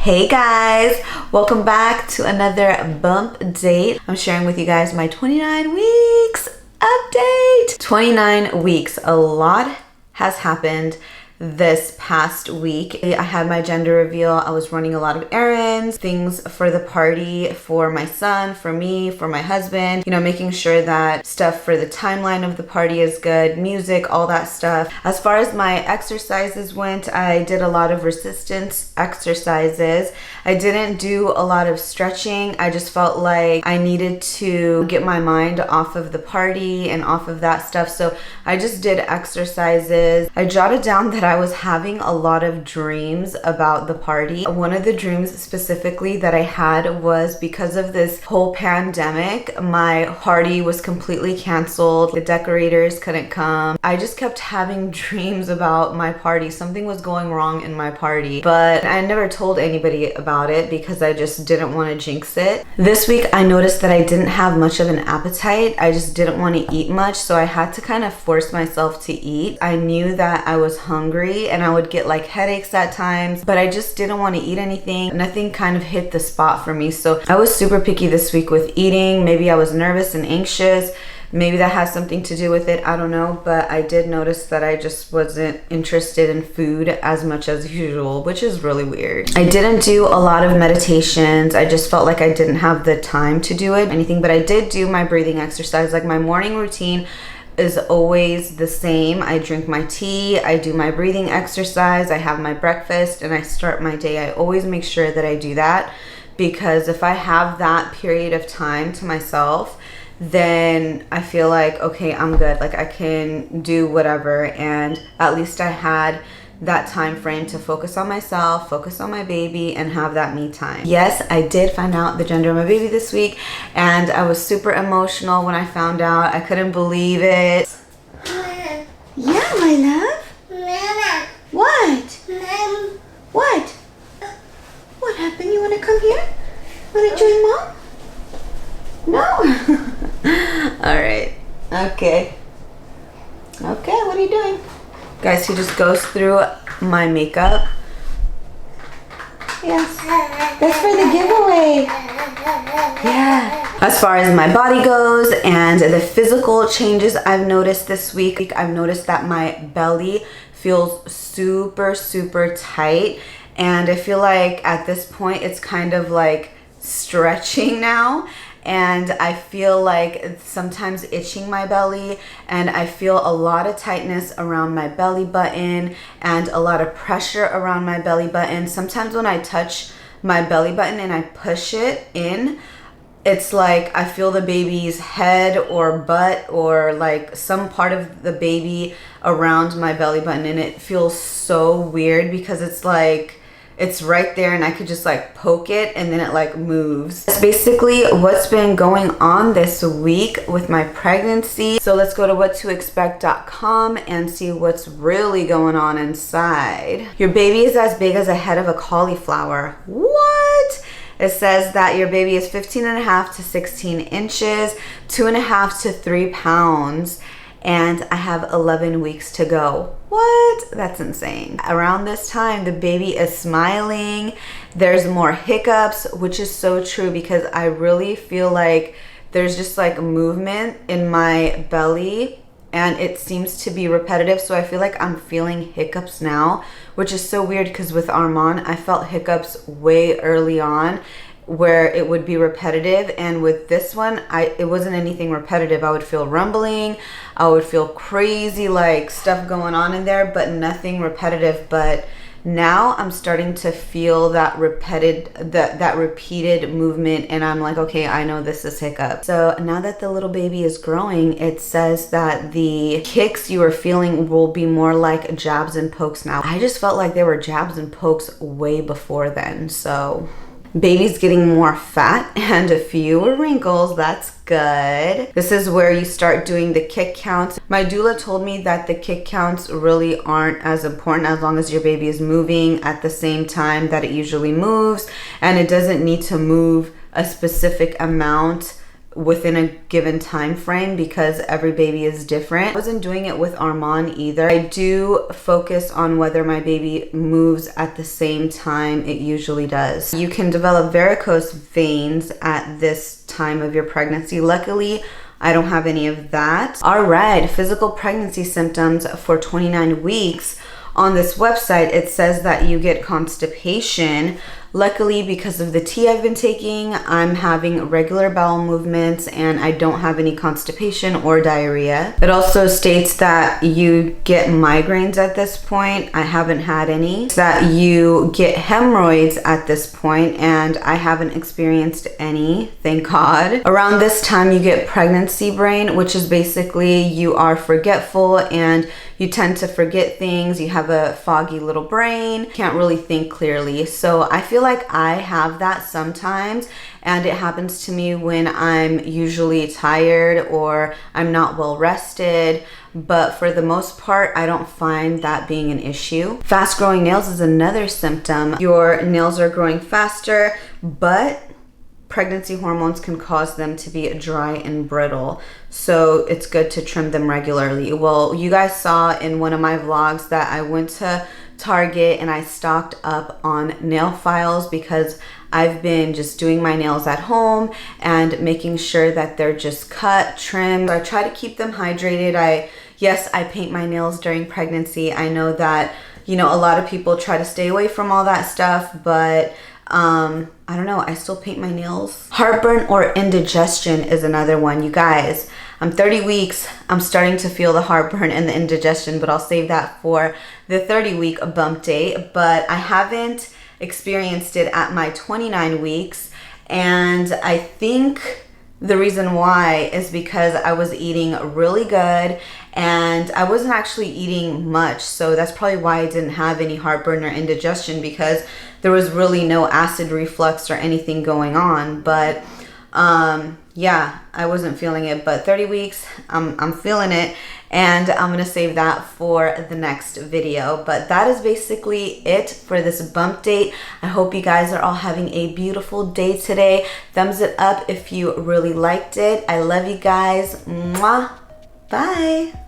Hey guys, welcome back to another bump date. I'm sharing with you guys my 29 weeks update. 29 weeks, a lot has happened this past week. I had my gender reveal. I was running a lot of errands, things for the party, for my son, for me, for my husband, making sure that stuff for the timeline of the party is good, music, all that stuff. As far as my exercises went, I did a lot of resistance exercises. I didn't do a lot of stretching. I just felt like I needed to get my mind off of the party and off of that stuff. So I just did exercises. I jotted down that I was having a lot of dreams about the party. One of the dreams specifically that I had was because of this whole pandemic, my party was completely canceled. The decorators couldn't come. I just kept having dreams about my party. Something was going wrong in my party, but I never told anybody about it because I just didn't want to jinx it. This week I noticed that I didn't have much of an appetite. I just didn't want to eat much, so I had to kind of force myself to eat. I knew that I was hungry and I would get like headaches at times, but I just didn't want to eat anything. Nothing kind of hit the spot for me. So I was super picky this week with eating. Maybe I was nervous and anxious. Maybe that has something to do with it. I don't know, but I did notice that I just wasn't interested in food as much as usual, which is really weird. I didn't do a lot of meditations. I just felt like I didn't have the time to do anything, but I did do my breathing exercise. Like my morning routine is always the same. I drink my tea, I do my breathing exercise, I have my breakfast, and I start my day. I always make sure that I do that because if I have that period of time to myself, then I feel like, okay, I'm good. Like I can do whatever, and at least I had that time frame to focus on myself, focus on my baby, and have that me time. Yes, I did find out the gender of my baby this week, and I was super emotional when I found out. I couldn't believe it. Yeah, my love? Mama. What? Mom. What? What happened? You want to come here? Want to join Mom? No? All right. Okay. Okay, what are you doing? Guys, he just goes through my makeup. Yes, that's for the giveaway. Yeah. As far as my body goes and the physical changes I've noticed this week, I've noticed that my belly feels super, super tight. And I feel like at this point, it's kind of like stretching now. And I feel like sometimes itching my belly, and I feel a lot of tightness around my belly button and a lot of pressure around my belly button. Sometimes when I touch my belly button and I push it in, it's like I feel the baby's head or butt or like some part of the baby around my belly button, and it feels so weird because it's like it's right there and I could just like poke it and then it like moves. That's basically what's been going on this week with my pregnancy. So let's go to whattoexpect.com and see what's really going on inside. Your baby is as big as a head of a cauliflower. What? It says that your baby is 15.5 to 16 inches, 2.5 to 3 pounds. And I have 11 weeks to go. What? That's insane. Around this time, the baby is smiling. There's more hiccups, which is so true because I really feel like there's just like movement in my belly and it seems to be repetitive. So I feel like I'm feeling hiccups now, which is so weird because with Armand, I felt hiccups way early on where it would be repetitive, and with this one it wasn't anything repetitive. I would feel rumbling, I would feel crazy like stuff going on in there, but nothing repetitive. But now I'm starting to feel that repeated movement, and I'm like, okay, I know this is hiccup. So now that the little baby is growing, it says that the kicks you are feeling will be more like jabs and pokes now. I just felt like there were jabs and pokes way before then. So baby's getting more fat and a few wrinkles. That's good. This is where you start doing the kick counts. My doula told me that the kick counts really aren't as important as long as your baby is moving at the same time that it usually moves, and it doesn't need to move a specific amount within a given time frame because every baby is different. I wasn't doing it with Armand either. I do focus on whether my baby moves at the same time it usually does. You can develop varicose veins at this time of your pregnancy. Luckily, I don't have any of that. All right, physical pregnancy symptoms for 29 weeks. On this website, it says that you get constipation. Luckily, because of the tea I've been taking, I'm having regular bowel movements and I don't have any constipation or diarrhea. It also states that you get migraines at this point. I haven't had any. That you get hemorrhoids at this point and I haven't experienced any, thank God. Around this time, you get pregnancy brain, which is basically you are forgetful and you tend to forget things. You have a foggy little brain, can't really think clearly. So I feel like I have that sometimes, and it happens to me when I'm usually tired or I'm not well rested. But for the most part, I don't find that being an issue. Fast growing nails is another symptom. Your nails are growing faster, but pregnancy hormones can cause them to be dry and brittle. So it's good to trim them regularly. Well, you guys saw in one of my vlogs that I went to Target and I stocked up on nail files because I've been just doing my nails at home and making sure that they're just cut, trimmed. I try to keep them hydrated. Yes, I paint my nails during pregnancy. I know that, you know, a lot of people try to stay away from all that stuff, but I don't know, I still paint my nails. Heartburn or indigestion is another one. You guys, I'm 30 weeks. I'm starting to feel the heartburn and the indigestion, but I'll save that for the 30-week bump date. But I haven't experienced it at my 29 weeks. And I think the reason why is because I was eating really good and I wasn't actually eating much. So that's probably why I didn't have any heartburn or indigestion, because there was really no acid reflux or anything going on. But yeah, I wasn't feeling it. But 30 weeks, I'm feeling it. And I'm gonna save that for the next video. But that is basically it for this bump date. I hope you guys are all having a beautiful day today. Thumbs it up if you really liked it. I love you guys. Mwah. Bye.